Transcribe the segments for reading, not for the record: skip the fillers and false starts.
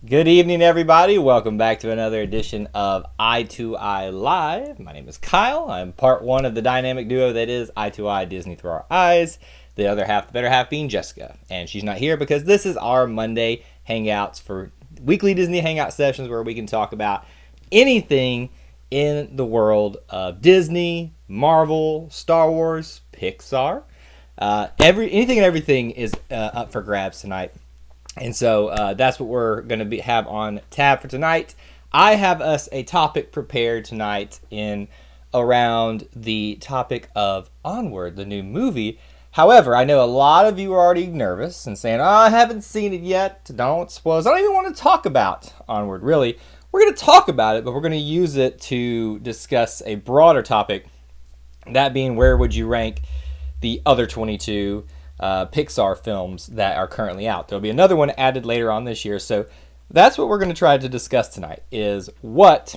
Good evening, everybody. Welcome back to another edition of Eye to Eye Live. My name is Kyle. I'm part one of the dynamic duo that is Eye to Eye Disney Through Our Eyes. The other half, the better half, being Jessica. And she's not here because this is our Monday Hangouts for weekly Disney Hangout sessions where we can talk about anything in the world of Disney, Marvel, Star Wars, Pixar. Anything and everything is up for grabs tonight. And so that's what we're going to have on tab for tonight. I have us a topic prepared tonight in around the topic of Onward, the new movie. However, I know a lot of you are already nervous and saying, I haven't seen it yet. Don't spoil. I don't even want to talk about Onward, really. We're going to talk about it, but we're going to use it to discuss a broader topic, that being where would you rank the other 22 Pixar films that are currently out. There'll be another one added later on this year. So that's what we're going to try to discuss tonight, is what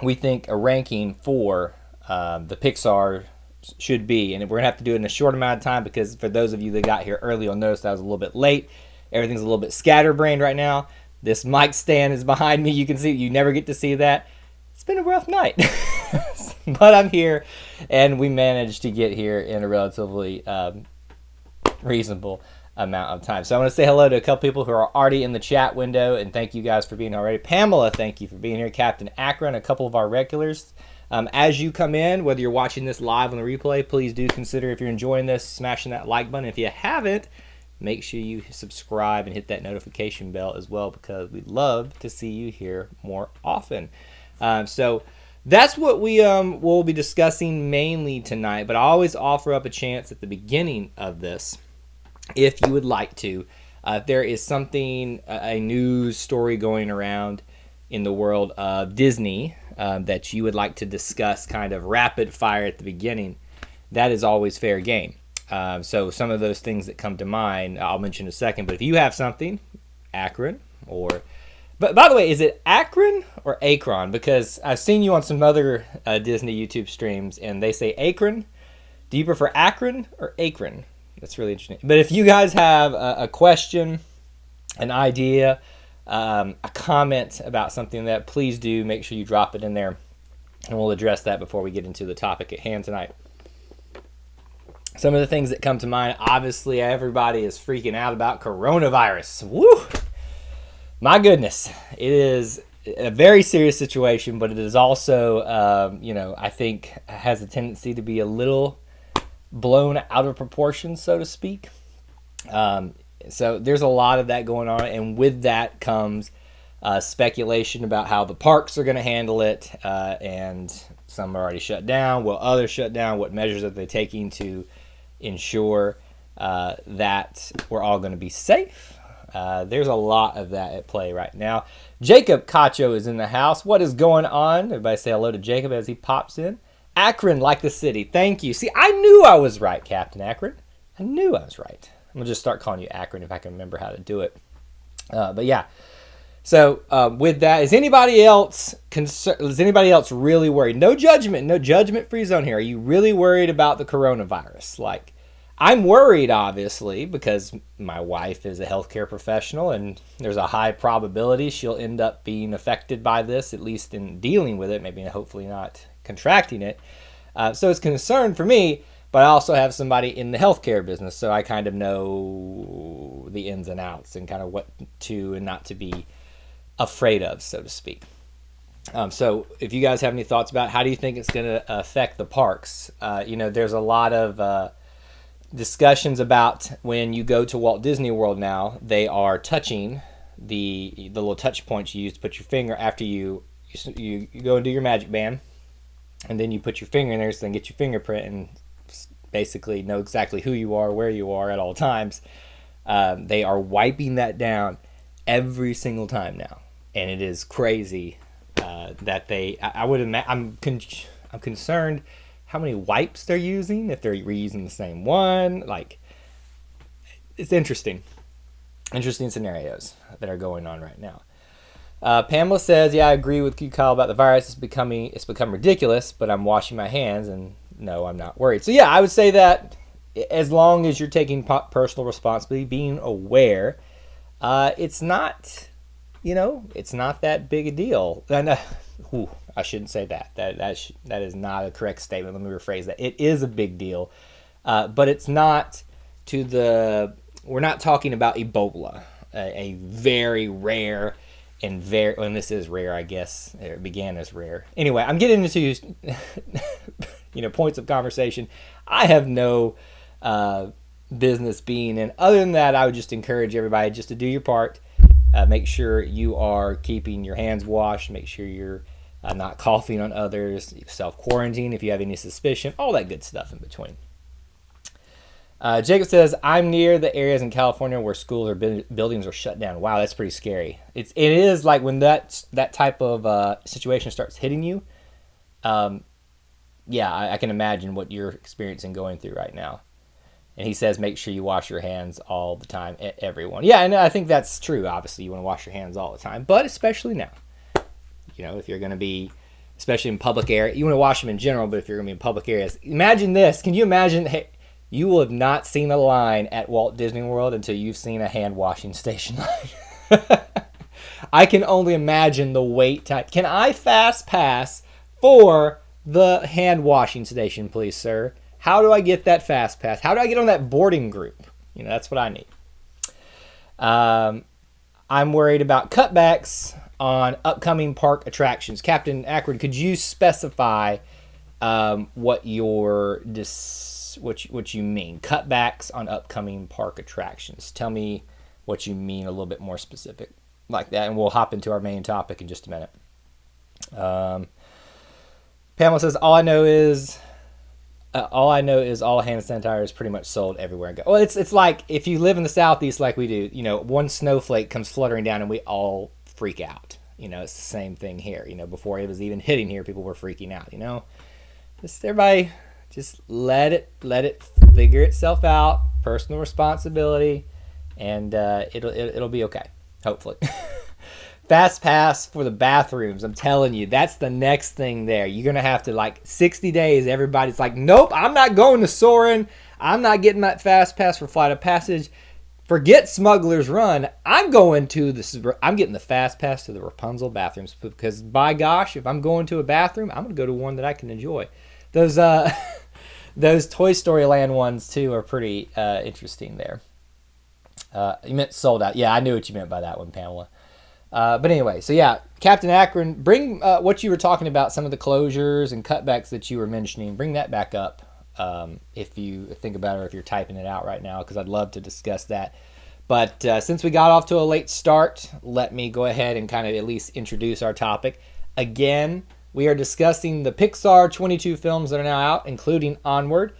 we think a ranking for the Pixar should be. And we're going to have to do it in a short amount of time because for those of you that got here early, you'll notice that I was a little bit late. Everything's a little bit scatterbrained right now. This mic stand is behind me. You can see, you never get to see that. It's been a rough night. But I'm here, and we managed to get here in a relatively reasonable amount of time. So I want to say hello to a couple people who are already in the chat window, and thank you guys for being already. Pamela, thank you for being here. Captain Akron, a couple of our regulars. As you come in, whether you're watching this live on the replay, please do consider, if you're enjoying this, smashing that like button. If you haven't, make sure you subscribe and hit that notification bell as well, because we'd love to see you here more often. So that's what we will be discussing mainly tonight, but I always offer up a chance at the beginning of this, if you would like to. If there is something, a news story going around in the world of Disney that you would like to discuss kind of rapid fire at the beginning, that is always fair game. So some of those things that come to mind, I'll mention in a second. But if you have something, Akron, or... But by the way, is it Akron or Akron? Because I've seen you on some other Disney YouTube streams, and they say Akron. Do you prefer Akron or Akron? That's really interesting. But if you guys have a question, an idea, a comment about something, that please do make sure you drop it in there, and we'll address that before we get into the topic at hand tonight. Some of the things that come to mind, obviously everybody is freaking out about coronavirus. Woo! My goodness, it is a very serious situation, but it is also, I think has a tendency to be a little blown out of proportion, so to speak. So there's a lot of that going on, and with that comes speculation about how the parks are going to handle it, and some are already shut down. Will others shut down? What measures are they taking to ensure that we're all going to be safe? There's a lot of that at play right now. Jacob Cacho is in the house. What is going on? Everybody say hello to Jacob as he pops in. Akron, like the city. Thank you. See, I knew I was right, Captain Akron. I knew I was right. I'm going to just start calling you Akron if I can remember how to do it. But yeah. So with that, is anybody else really worried? No judgment-free zone here. Are you really worried about the coronavirus? Like, I'm worried, obviously, because my wife is a healthcare professional, and there's a high probability she'll end up being affected by this, at least in dealing with it, maybe hopefully not contracting it. So it's a concern for me, but I also have somebody in the healthcare business, so I kind of know the ins and outs and kind of what to and not to be afraid of, so to speak. So if you guys have any thoughts about how do you think it's going to affect the parks, there's a lot of discussions about when you go to Walt Disney World now, they are touching the little touch points you use to put your finger after you go and do your magic band, and then you put your finger in there so then get your fingerprint and basically know exactly who you are, where you are at all times. They are wiping that down every single time now, and it is crazy that they. I would imagine. I'm concerned how many wipes they're using, if they're reusing the same one. Like, it's interesting scenarios that are going on right now. Pamela says, yeah, I agree with you, Kyle, about the virus. It's become ridiculous, but I'm washing my hands, and no, I'm not worried. So yeah, I would say that as long as you're taking personal responsibility, being aware, it's not it's not that big a deal. I shouldn't say that. That is not a correct statement. Let me rephrase that. It is a big deal, but it's not to the. We're not talking about Ebola, a very rare and this is rare, I guess. It began as rare. Anyway, I'm getting into points of conversation I have no business being in. Other than that, I would just encourage everybody just to do your part. Make sure you are keeping your hands washed. Make sure you're not coughing on others. Self-quarantine if you have any suspicion. All that good stuff in between. Jacob says, I'm near the areas in California where schools or buildings are shut down. Wow, that's pretty scary. It is like when that type of situation starts hitting you. I can imagine what you're experiencing going through right now. And he says, make sure you wash your hands all the time, everyone. Yeah, and I think that's true. Obviously, you want to wash your hands all the time, but especially now. If you're going to be, especially in public area, you want to wash them in general, but if you're going to be in public areas, imagine this. Can you imagine, hey, you will have not seen a line at Walt Disney World until you've seen a hand washing station line. I can only imagine the wait time. Can I fast pass for the hand washing station, please, sir? How do I get that fast pass? How do I get on that boarding group? That's what I need. I'm worried about cutbacks on upcoming park attractions. Captain Akron, could you specify what you mean? Cutbacks on upcoming park attractions. Tell me what you mean a little bit more specific like that, and we'll hop into our main topic in just a minute. Pamela says, all I know is all hand sanitizer is pretty much sold everywhere. Well, it's like if you live in the Southeast like we do, one snowflake comes fluttering down and we all freak out. It's the same thing here. Before it was even hitting here, people were freaking out. Just everybody, just let it figure itself out. Personal responsibility, and it'll be okay. Hopefully. Fast pass for the bathrooms. I'm telling you, that's the next thing there. You're going to have to, 60 days, everybody's like, nope, I'm not going to Soarin'. I'm not getting that fast pass for Flight of Passage. Forget Smuggler's Run. I'm getting the fast pass to the Rapunzel bathrooms because, by gosh, if I'm going to a bathroom, I'm going to go to one that I can enjoy. Those Toy Story Land ones, too, are pretty interesting there. You meant sold out. Yeah, I knew what you meant by that one, Pamela. But anyway, so yeah, Captain Akron, bring what you were talking about, some of the closures and cutbacks that you were mentioning, bring that back up if you think about it or if you're typing it out right now, because I'd love to discuss that. But since we got off to a late start, let me go ahead and kind of at least introduce our topic. Again, we are discussing the Pixar 22 films that are now out, including Onward.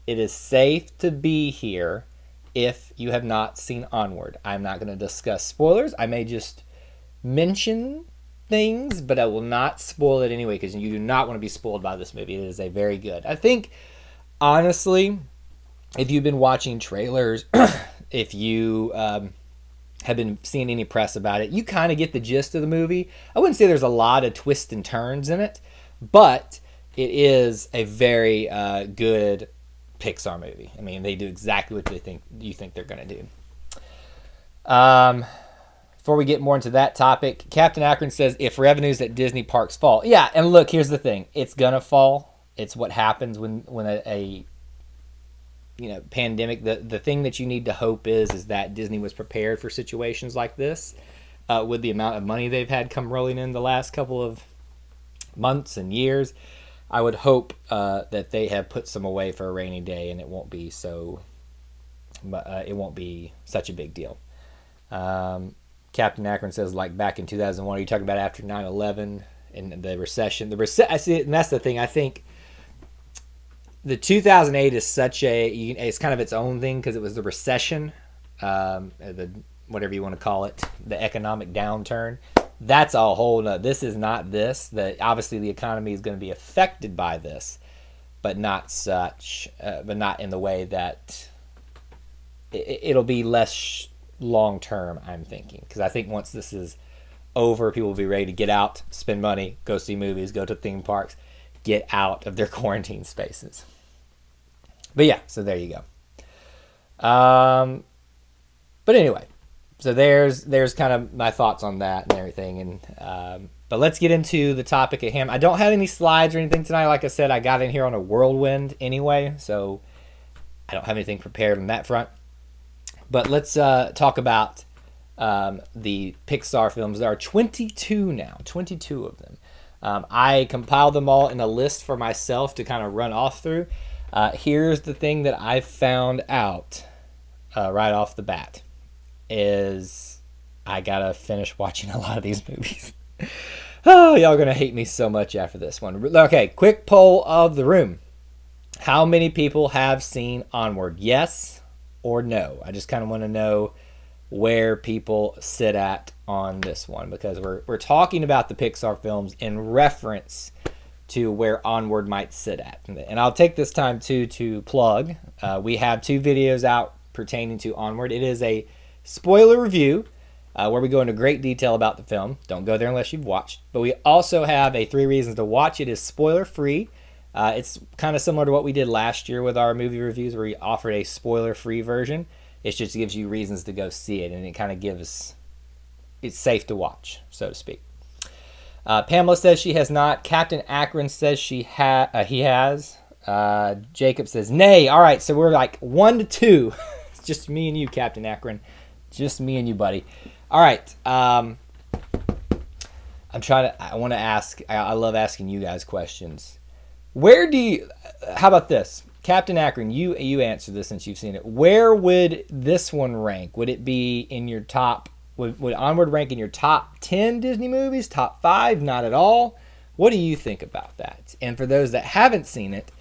It is safe to be here if you have not seen Onward. I'm not going to discuss spoilers. I may just mention things, but I will not spoil it anyway because you do not want to be spoiled by this movie. It is a very good. I think, honestly, if you've been watching trailers, if you have been seeing any press about it, you kind of get the gist of the movie. I wouldn't say there's a lot of twists and turns in it, but it is a very good Pixar movie. I mean, they do exactly what you think they're going to do. Before we get more into that topic, Captain Akron says, if revenues at Disney parks fall. Yeah, and look, here's the thing. It's going to fall. It's what happens when a pandemic. The thing that you need to hope is that Disney was prepared for situations like this with the amount of money they've had come rolling in the last couple of months and years. I would hope that they have put some away for a rainy day and it won't be such a big deal. Captain Akron says, like back in 2001, are you talking about after 9/11 and the recession? I see it, and that's the thing. I think the 2008 is it's kind of its own thing because it was the recession, whatever you want to call it, the economic downturn. That's a whole nother. This is not this. Obviously, the economy is going to be affected by this, but not in the way that it'll be less long term, I'm thinking, because I think once this is over, people will be ready to get out, spend money, go see movies, go to theme parks, get out of their quarantine spaces. But yeah, so there you go. But anyway, So there's kind of my thoughts on that and everything. And but let's get into the topic at hand. I don't have any slides or anything tonight. Like I said, I got in here on a whirlwind anyway, so I don't have anything prepared on that front. But let's talk about the Pixar films. There are 22 now, 22 of them. I compiled them all in a list for myself to kind of run off through. Here's the thing that I found out right off the bat is I gotta finish watching a lot of these movies. Oh, y'all are gonna hate me so much after this one. Okay, quick poll of the room. How many people have seen Onward? Yes or no? I just kind of want to know where people sit at on this one, because we're talking about the Pixar films in reference to where Onward might sit at. And I'll take this time too to plug. We have 2 videos out pertaining to Onward. It is a spoiler review where we go into great detail about the film. Don't go there unless you've watched. But we also have a 3 reasons to watch. It is spoiler free. It's kind of similar to what we did last year with our movie reviews, where we offered a spoiler free version. It just gives you reasons to go see it, and it kind of gives it's safe to watch, so to speak. Pamela says she has not. Captain Akron says he has. Jacob says nay. All right, so we're like 1-2. It's just me and you, Captain Akron. Just me and you, buddy. All right. I want to ask. I love asking you guys questions. How about this? Captain Akron, you answer this since you've seen it. Where would this one rank? Would it be in your top? Would Onward rank in your top 10 Disney movies? Top 5? Not at all. What do you think about that? And for those that haven't seen it,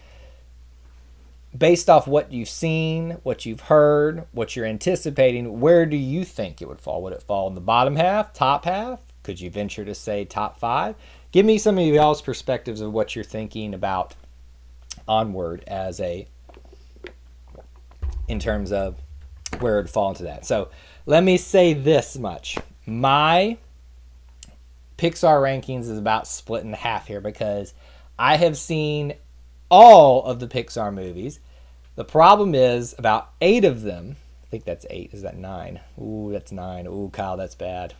based off what you've seen, what you've heard, what you're anticipating, where do you think it would fall? Would it fall in the bottom half, top half? Could you venture to say top 5? Give me some of y'all's perspectives of what you're thinking about Onward in terms of where it would fall into that. So let me say this much. My Pixar rankings is about split in half here, because I have seen all of the Pixar movies. The problem is about 8 of them. I think that's 8. Is that 9? Ooh, that's 9. Ooh, Kyle, that's bad.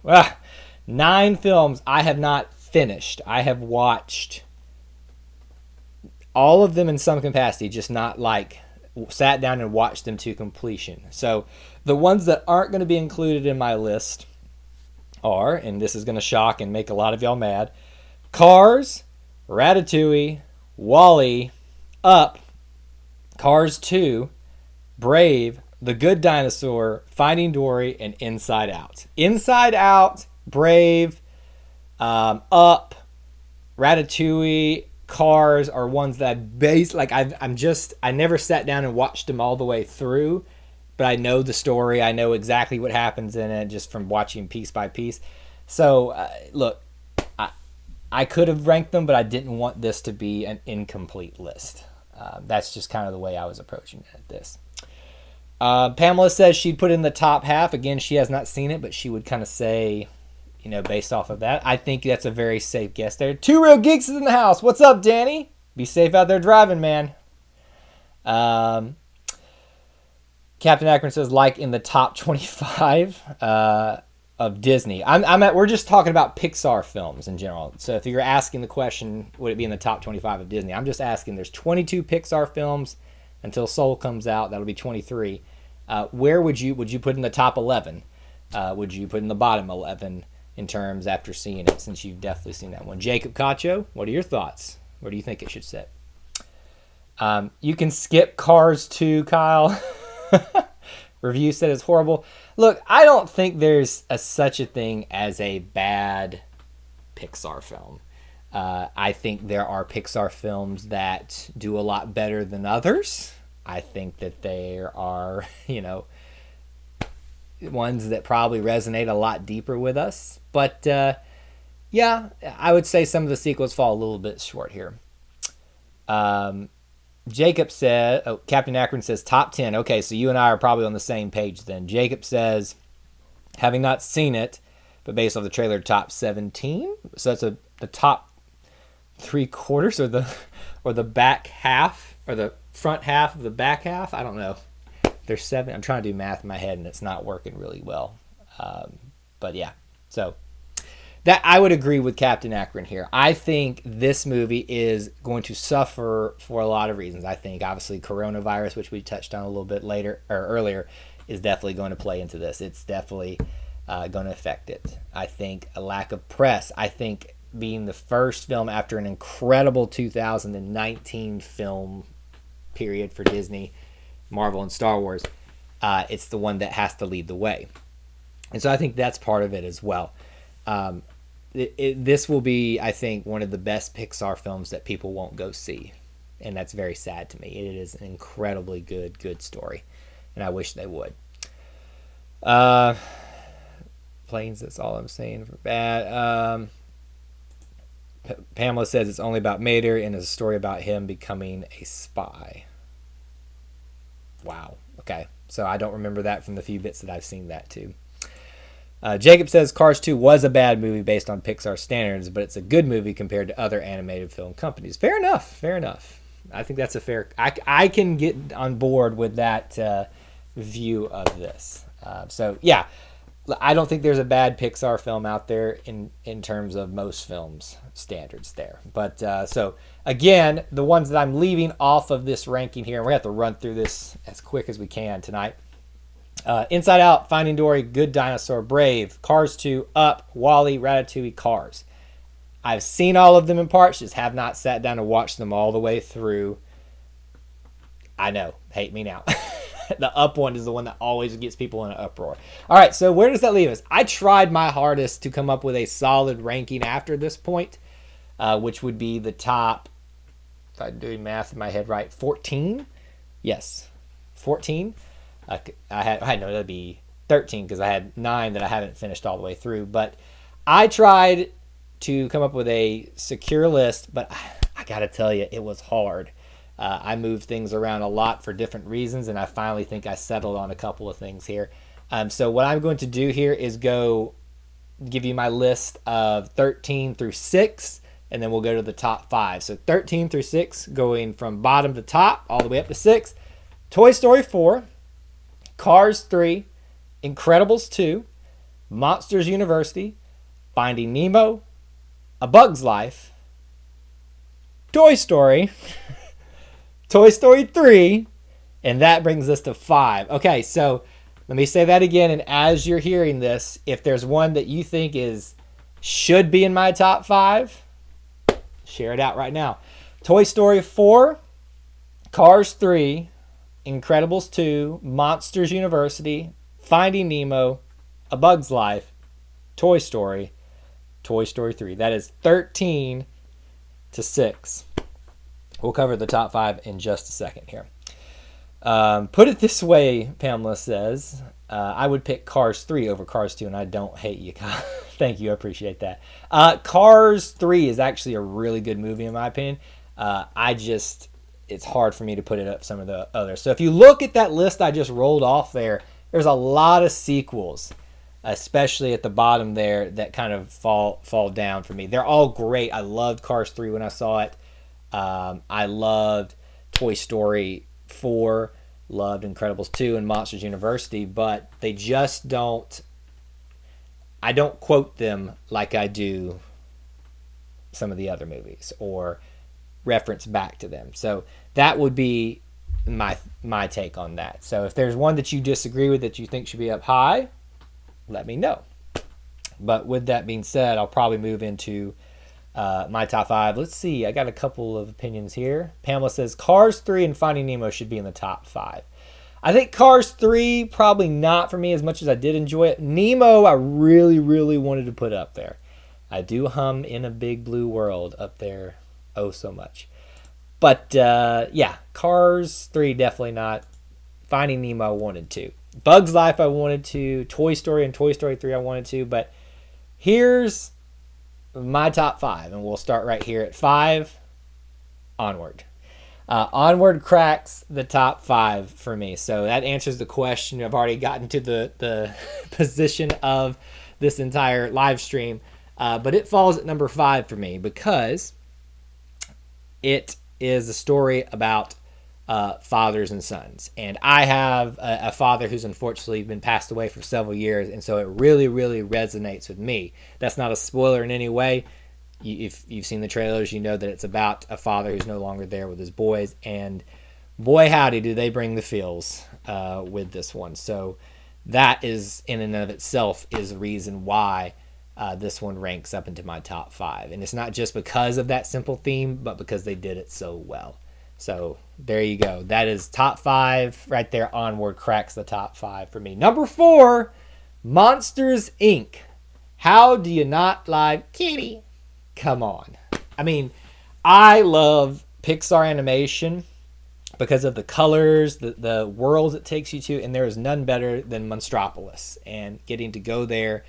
9 films I have not finished. I have watched all of them in some capacity, just not like sat down and watched them to completion. So the ones that aren't going to be included in my list are, and this is going to shock and make a lot of y'all mad, Cars, Ratatouille, WALL-E, Up, Cars 2, Brave, The Good Dinosaur, Finding Dory, and Inside Out. Inside Out, Brave, Up, Ratatouille, Cars are ones that I never sat down and watched them all the way through, but I know the story. I know exactly what happens in it just from watching piece by piece. So look, I could have ranked them, but I didn't want this to be an incomplete list. That's just kind of the way I was approaching this. Pamela says she'd put in the top half. Again, she has not seen it, but she would kind of say, based off of that. I think that's a very safe guess there. 2 Real Geeks is in the house. What's up, Danny? Be safe out there driving, man. Captain Akron says like in the top 25 of Disney. We're just talking about Pixar films in general. So if you're asking the question, would it be in the top 25 of Disney? I'm just asking. There's 22 Pixar films until Soul comes out. That'll be 23. Where would you put in the top 11? Would you put in the bottom 11 in terms after seeing it, since you've definitely seen that one? Jacob Cacho, what are your thoughts? Where do you think it should sit? You can skip Cars 2, Kyle. Review said it's horrible. Look, I don't think there's such a thing as a bad Pixar film. I think there are Pixar films that do a lot better than others. I think that there are, ones that probably resonate a lot deeper with us. But, yeah, I would say some of the sequels fall a little bit short here. Jacob said, Captain Akron says top 10. Okay, so you and I are probably on the same page then. Jacob says, having not seen it, but based off the trailer, top 17. So that's the top 3/4 or the back half, or the front half of the back half. I don't know. There's 7. I'm trying to do math in my head and it's not working really well. But yeah, so that I would agree with Captain Akron here. I think this movie is going to suffer for a lot of reasons. I think obviously coronavirus, which we touched on a little bit later or earlier, is definitely going to play into this. It's definitely going to affect it. I think a lack of press. I think being the first film after an incredible 2019 film period for Disney, Marvel, and Star Wars, it's the one that has to lead the way. And so I think that's part of it as well. This will be, I think, one of the best Pixar films that people won't go see. And that's very sad to me. It is an incredibly good story. And I wish they would. Planes, that's all I'm saying for bad. Pamela says it's only about Mater and is a story about him becoming a spy. Wow. Okay. So I don't remember that from the few bits that I've seen that too. Jacob says Cars 2 was a bad movie based on Pixar standards, but it's a good movie compared to other animated film companies. Fair enough. I think that's a fair... I can get on board with that view of this. So, yeah. I don't think there's a bad Pixar film out there in terms of most films standards there. But, so, again, the ones that I'm leaving off of this ranking here, and we're going to have to run through this as quick as we can tonight. Inside Out, Finding Dory, Good Dinosaur, Brave, Cars 2, Up, WALL-E, Ratatouille, Cars. I've seen all of them in parts, just have not sat down and watched them all the way through. I know, hate me now. The Up one is the one that always gets people in an uproar. All right, so where does that leave us? I tried my hardest to come up with a solid ranking after this point, which would be the top, if I'm doing math in my head right, 14? Yes, 14. I know that'd be 13 because I had 9 that I haven't finished all the way through. But I tried to come up with a secure list, but I got to tell you, it was hard. I moved things around a lot for different reasons, and I finally think I settled on a couple of things here. So what I'm going to do here is give you my list of 13 through 6, and then we'll go to the top 5. So 13 through 6, going from bottom to top, all the way up to 6. Toy Story 4. Cars 3, Incredibles 2, Monsters University, Finding Nemo, A Bug's Life, Toy Story, Toy Story 3, and that brings us to 5. Okay, so let me say that again, and as you're hearing this, if there's one that you think should be in my top 5, share it out right now. Toy Story 4, Cars 3, Incredibles 2, Monsters University, Finding Nemo, A Bug's Life, Toy Story, Toy Story 3. That is 13 to 6. We'll cover the top 5 in just a second here. Put it this way, Pamela says, I would pick Cars 3 over Cars 2, and I don't hate you, Kyle. Thank you, I appreciate that. Cars 3 is actually a really good movie in my opinion. It's hard for me to put it up some of the others. So if you look at that list I just rolled off there's a lot of sequels, especially at the bottom there, that kind of fall down for me. They're all great. I loved Cars 3 when I saw it. I loved Toy Story 4, loved Incredibles 2 and Monsters University, but they just I don't quote them like I do some of the other movies or reference back to them. So that would be my take on that. So if there's one that you disagree with that you think should be up high, let me know. But with that being said, I'll probably move into my top 5. Let's see. I got a couple of opinions here. Pamela says Cars 3 and Finding Nemo should be in the top 5. I think Cars 3 probably not for me as much as I did enjoy it. Nemo I really, really wanted to put up there. I do hum In a Big Blue World up there oh so much. But yeah, Cars 3 definitely not. Finding Nemo I wanted to. Bug's Life I wanted to. Toy Story and Toy Story 3 I wanted to. But here's my top 5, and we'll start right here at 5. Onward. Onward cracks the top 5 for me. So that answers the question. I've already gotten to the position of this entire live stream. But it falls at number 5 for me because it is a story about fathers and sons. And I have a father who's unfortunately been passed away for several years, and so it really, really resonates with me. That's not a spoiler in any way. If you've seen the trailers, you know that it's about a father who's no longer there with his boys, and boy howdy do they bring the feels with this one. So that is, in and of itself, is a reason why this one ranks up into my top 5. And it's not just because of that simple theme, but because they did it so well. So there you go. That is top 5 right there. Onward cracks the top 5 for me. Number 4, Monsters, Inc. How do you not like Kitty? Come on. I mean, I love Pixar animation because of the colors, the worlds it takes you to, and there is none better than Monstropolis. And getting to go there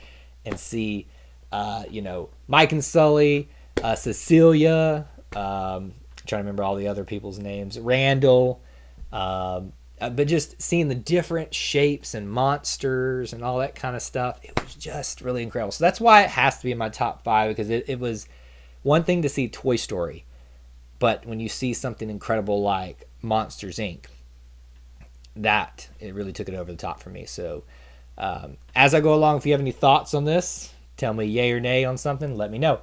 and see, Mike and Sully, Cecilia, trying to remember all the other people's names, Randall, but just seeing the different shapes and monsters and all that kind of stuff, it was just really incredible. So that's why it has to be in my top 5, because it was one thing to see Toy Story, but when you see something incredible like Monsters, Inc., it really took it over the top for me. So as I go along, if you have any thoughts on this, tell me yay or nay on something, let me know.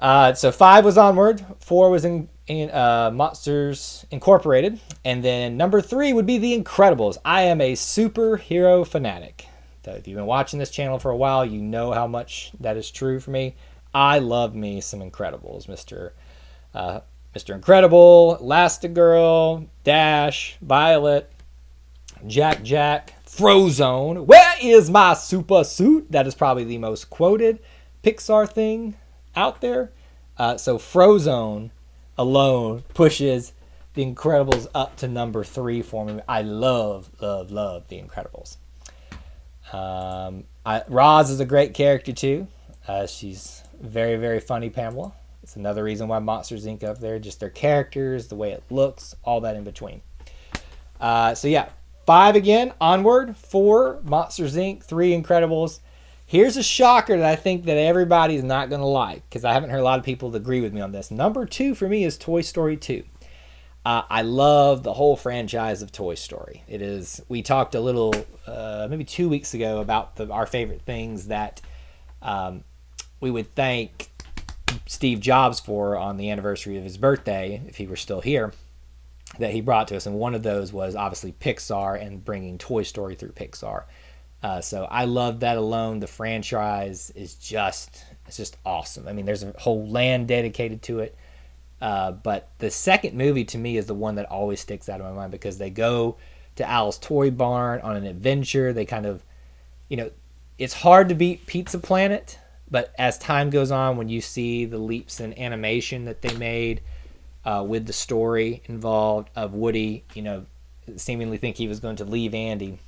So 5 was Onward, 4 was in Monsters Incorporated, and then number 3 would be The Incredibles. I am a superhero fanatic. So if you've been watching this channel for a while, you know how much that is true for me. I love me some Incredibles. Mr. Incredible, Elastigirl, Dash, Violet, Jack, Frozone. Where is my super suit? That is probably the most quoted Pixar thing out there. So Frozone alone pushes The Incredibles up to number 3 for me. I love The Incredibles. Roz is a great character too. She's very, very funny, Pamela. It's another reason why Monsters, Inc. up there. Just their characters, the way it looks, all that in between. So yeah, 5 again, Onward. 4, Monsters, Inc. 3, Incredibles. Here's a shocker that I think that everybody's not going to like, because I haven't heard a lot of people agree with me on this. Number 2 for me is Toy Story 2. I love the whole franchise of Toy Story. It is. We talked a little, maybe 2 weeks ago, about our favorite things that we would thank Steve Jobs for on the anniversary of his birthday, if he were still here, that he brought to us. And one of those was obviously Pixar and bringing Toy Story through Pixar. So I love that alone. The franchise is just awesome. I mean, there's a whole land dedicated to it. But the second movie to me is the one that always sticks out of my mind, because they go to Al's Toy Barn on an adventure. They kind of, it's hard to beat Pizza Planet, but as time goes on, when you see the leaps in animation that they made with the story involved of Woody, seemingly think he was going to leave Andy,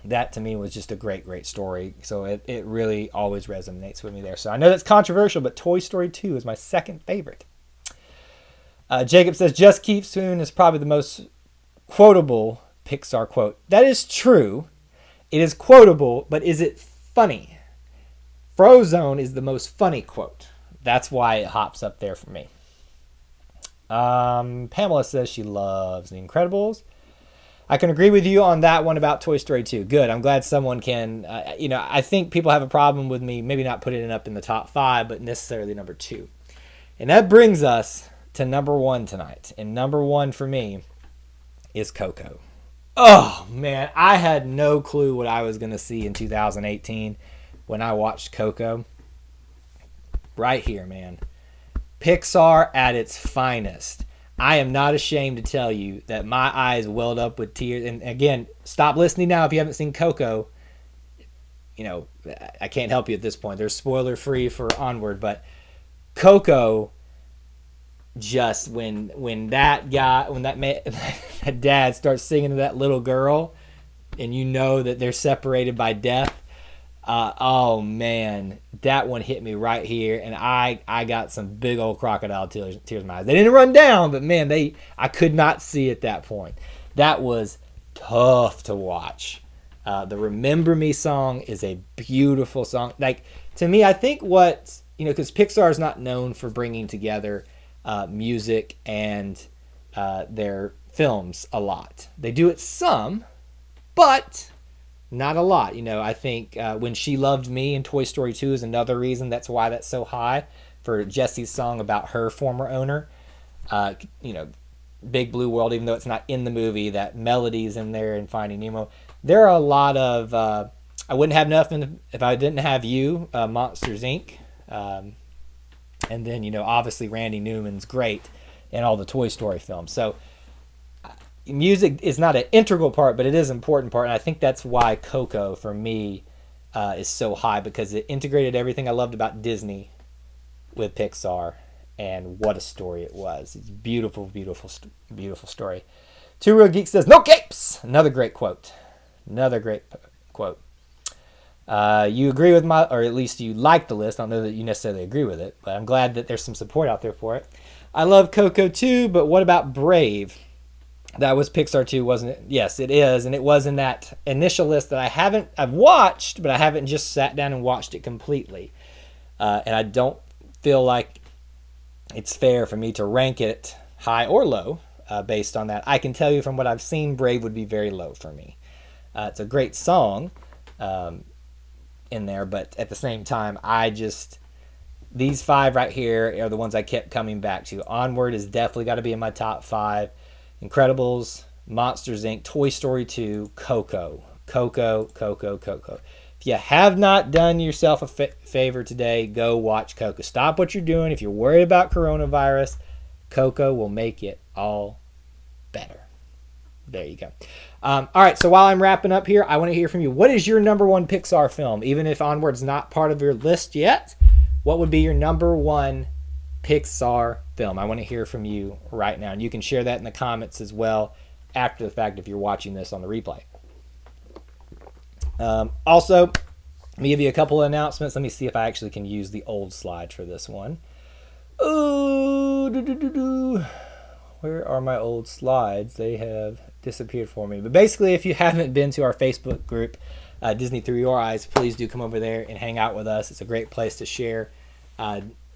that to me was just a great, great story. So it really always resonates with me there. So I know that's controversial, but Toy Story 2 is my second favorite. Jacob says, Just Keep Soon is probably the most quotable Pixar quote. That is true. It is quotable, but is it funny? Frozone is the most funny quote. That's why it hops up there for me. Pamela says she loves The Incredibles. I can agree with you on that one about Toy Story 2. Good. I'm glad someone can, I think people have a problem with me maybe not putting it up in the top 5, but necessarily number 2. And that brings us to number 1 tonight. And number 1 for me is Coco. Oh, man. I had no clue what I was going to see in 2018 when I watched Coco. Right here, man. Pixar at its finest. I am not ashamed to tell you that my eyes welled up with tears. And again, stop listening now if you haven't seen Coco. I can't help you at this point. There's spoiler free for Onward, but Coco, just when that dad starts singing to that little girl, and that they're separated by death. Oh man, that one hit me right here, and I got some big old crocodile tears in my eyes. They didn't run down, but man, I could not see at that point. That was tough to watch. The Remember Me song is a beautiful song. Like, to me, I think because Pixar is not known for bringing together music and their films a lot. They do it some, but not a lot. I think When She Loved Me in Toy Story 2 is another reason that's why that's so high, for Jessie's song about her former owner. Big Blue World, even though it's not in the movie, that melody's in there in Finding Nemo. There are a lot of I wouldn't have nothing if I didn't have you, Monsters Inc. And then obviously Randy Newman's great in all the Toy Story films. So music is not an integral part, but it is an important part, and I think that's why Coco for me is so high, because it integrated everything I loved about Disney with Pixar. And what a story it was. It's a beautiful, beautiful, beautiful story. Two Real Geek says, "No capes!" Another great quote. You agree with or at least you like the list. I don't know that you necessarily agree with it, but I'm glad that there's some support out there for it. I love Coco too, but what about Brave? That was Pixar too, wasn't it? Yes, it is. And it was in that initial list that I've watched, but I haven't just sat down and watched it completely. And I don't feel like it's fair for me to rank it high or low based on that. I can tell you from what I've seen, Brave would be very low for me. It's a great song in there, but at the same time, these 5 right here are the ones I kept coming back to. Onward is definitely got to be in my top 5. Incredibles, Monsters Inc., Toy Story 2, Coco. If you have not done yourself a favor today, go watch Coco. Stop what you're doing. If you're worried about coronavirus, Coco will make it all better. There you go. All right, so while I'm wrapping up here, I want to hear from you. What is your number 1 Pixar film? Even if Onward's not part of your list yet, what would be your number 1 Pixar film? I want to hear from you right now. And you can share that in the comments as well after the fact if you're watching this on the replay. Also, let me give you a couple of announcements. Let me see if I actually can use the old slide for this one. Where are my old slides? They have disappeared for me. But basically, if you haven't been to our Facebook group, Disney Through Your Eyes, please do come over there and hang out with us. It's a great place to share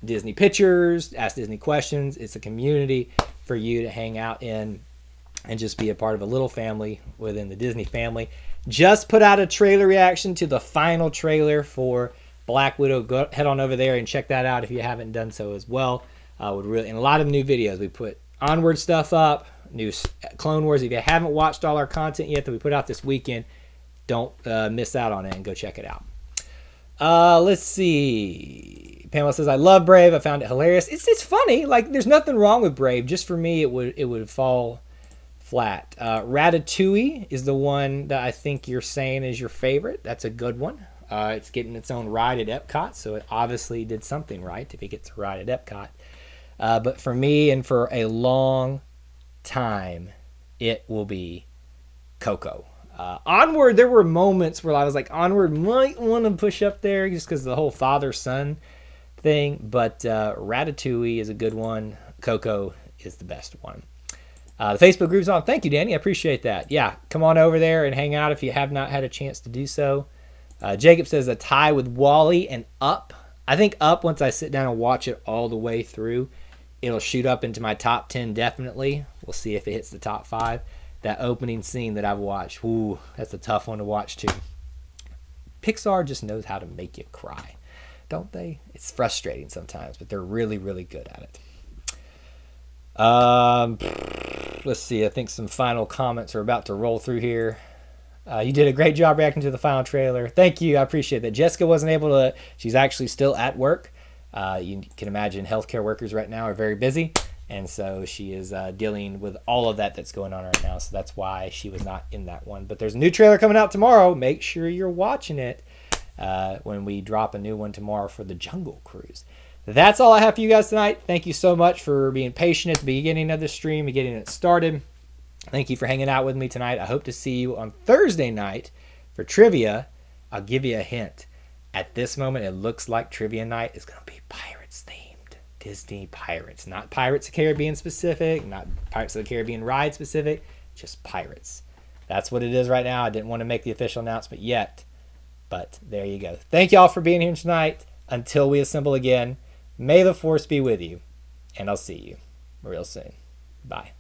Disney pictures, ask Disney questions. It's a community for you to hang out in and just be a part of a little family within the Disney family. Just put out a trailer reaction to the final trailer for Black Widow. Go head on over there and check that out if you haven't done so as well. And a lot of new videos. We put Onward stuff up, new Clone Wars. If you haven't watched all our content yet that we put out this weekend, don't miss out on it and go check it out. Let's see. Pamela says, "I love Brave. I found it hilarious." It's funny. Like, there's nothing wrong with Brave. Just for me, it would fall flat. Ratatouille is the one that I think you're saying is your favorite. That's a good one. It's getting its own ride at Epcot, so it obviously did something right if it gets a ride at Epcot. But for me and for a long time, it will be Coco. Onward, there were moments where I was like, Onward might want to push up there just because of the whole father-son thing, but Ratatouille is a good one. Coco is the best one. The Facebook group's on. Thank you, Danny. I appreciate that. Yeah, come on over there and hang out if you have not had a chance to do so. Jacob says a tie with Wall-E and Up. I think Up, once I sit down and watch it all the way through, it'll shoot up into my top 10 definitely. We'll see if it hits the top 5. That opening scene that I've watched, ooh, that's a tough one to watch too. Pixar just knows how to make you cry, don't they? It's frustrating sometimes, but they're really, really good at it. Let's see. I think some final comments are about to roll through here. You did a great job reacting to the final trailer. Thank you. I appreciate that. Jessica wasn't able to. She's actually still at work. You can imagine healthcare workers right now are very busy. And so she is dealing with all of that's going on right now. So that's why she was not in that one. But there's a new trailer coming out tomorrow. Make sure you're watching it when we drop a new one tomorrow for the Jungle Cruise. That's all I have for you guys tonight. Thank you so much for being patient at the beginning of the stream and getting it started. Thank you for hanging out with me tonight. I hope to see you on Thursday night for trivia. I'll give you a hint. At this moment, it looks like trivia night is going to be Pirates themed. Disney Pirates. Not Pirates of the Caribbean specific, not Pirates of the Caribbean ride specific, just Pirates. That's what it is right now. I didn't want to make the official announcement yet, but there you go. Thank you all for being here tonight. Until we assemble again, may the force be with you, and I'll see you real soon. Bye.